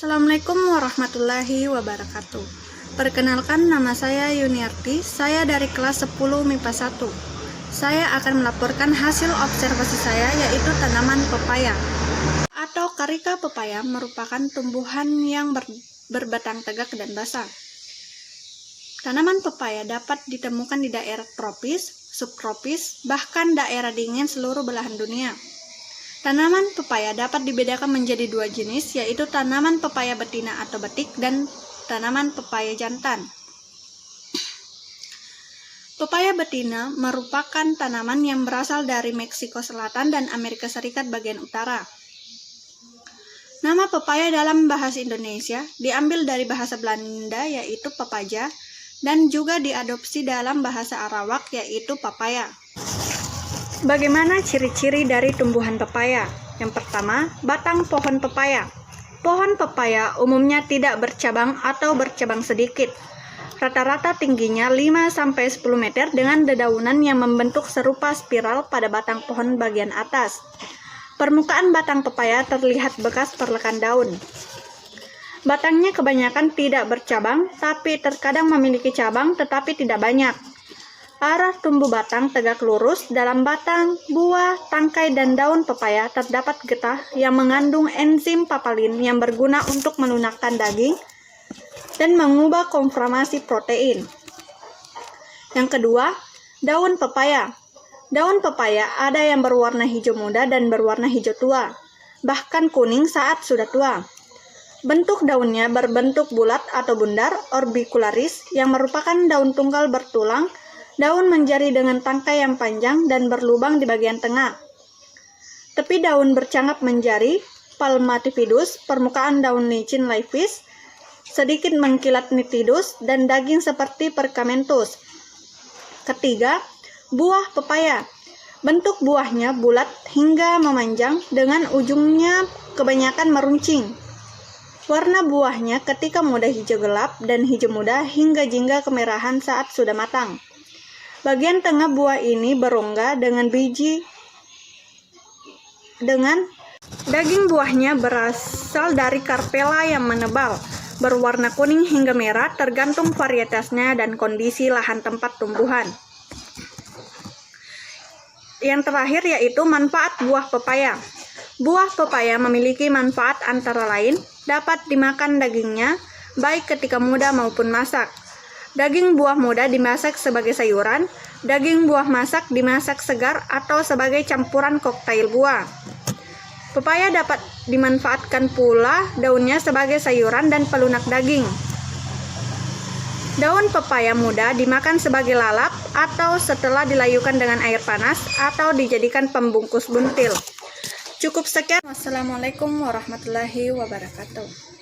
Assalamualaikum warahmatullahi wabarakatuh. Perkenalkan, nama saya Yuniarti. Saya dari kelas 10 MIPA 1. Saya akan melaporkan hasil observasi saya, yaitu tanaman pepaya atau Carica pepaya merupakan tumbuhan yang berbatang tegak dan basah. Tanaman pepaya dapat ditemukan di daerah tropis, subtropis, bahkan daerah dingin seluruh belahan dunia. Tanaman pepaya dapat dibedakan menjadi dua jenis, yaitu tanaman pepaya betina atau betik dan tanaman pepaya jantan. Pepaya betina merupakan tanaman yang berasal dari Meksiko Selatan dan Amerika Serikat bagian utara. Nama pepaya dalam bahasa Indonesia diambil dari bahasa Belanda, yaitu pepaja, dan juga diadopsi dalam bahasa Arawak, yaitu papaya. Bagaimana ciri-ciri dari tumbuhan pepaya? Yang pertama, batang pohon pepaya. Pohon pepaya umumnya tidak bercabang atau bercabang sedikit. Rata-rata tingginya 5-10 meter dengan dedaunan yang membentuk serupa spiral pada batang pohon bagian atas. Permukaan batang pepaya terlihat bekas perlekan daun. Batangnya kebanyakan tidak bercabang, tapi terkadang memiliki cabang tetapi tidak banyak. Arah tumbuh batang tegak lurus. Dalam batang, buah, tangkai, dan daun pepaya terdapat getah yang mengandung enzim papalin yang berguna untuk melunakkan daging dan mengubah konformasi protein. Yang kedua, daun pepaya. Daun pepaya ada yang berwarna hijau muda dan berwarna hijau tua, bahkan kuning saat sudah tua. Bentuk daunnya berbentuk bulat atau bundar, orbicularis, yang merupakan daun tunggal bertulang. Daun menjari dengan tangkai yang panjang dan berlubang di bagian tengah. Tepi daun bercangkap menjari, palmatifidus, permukaan daun licin leafish, sedikit mengkilat nitidus, dan daging seperti perkamentus. Ketiga, buah pepaya. Bentuk buahnya bulat hingga memanjang dengan ujungnya kebanyakan meruncing. Warna buahnya ketika muda hijau gelap dan hijau muda hingga jingga kemerahan saat sudah matang. Bagian tengah buah ini berongga dengan biji. Daging buahnya berasal dari karpela yang menebal, berwarna kuning hingga merah tergantung varietasnya dan kondisi lahan tempat tumbuhan. Yang terakhir yaitu manfaat buah pepaya. Buah pepaya memiliki manfaat antara lain dapat dimakan dagingnya, baik ketika muda maupun masak. Daging buah muda dimasak sebagai sayuran, daging buah masak dimasak segar atau sebagai campuran koktail buah. Pepaya dapat dimanfaatkan pula daunnya sebagai sayuran dan pelunak daging. Daun pepaya muda dimakan sebagai lalap atau setelah dilayukan dengan air panas atau dijadikan pembungkus buntil. Cukup sekian. Wassalamualaikum warahmatullahi wabarakatuh.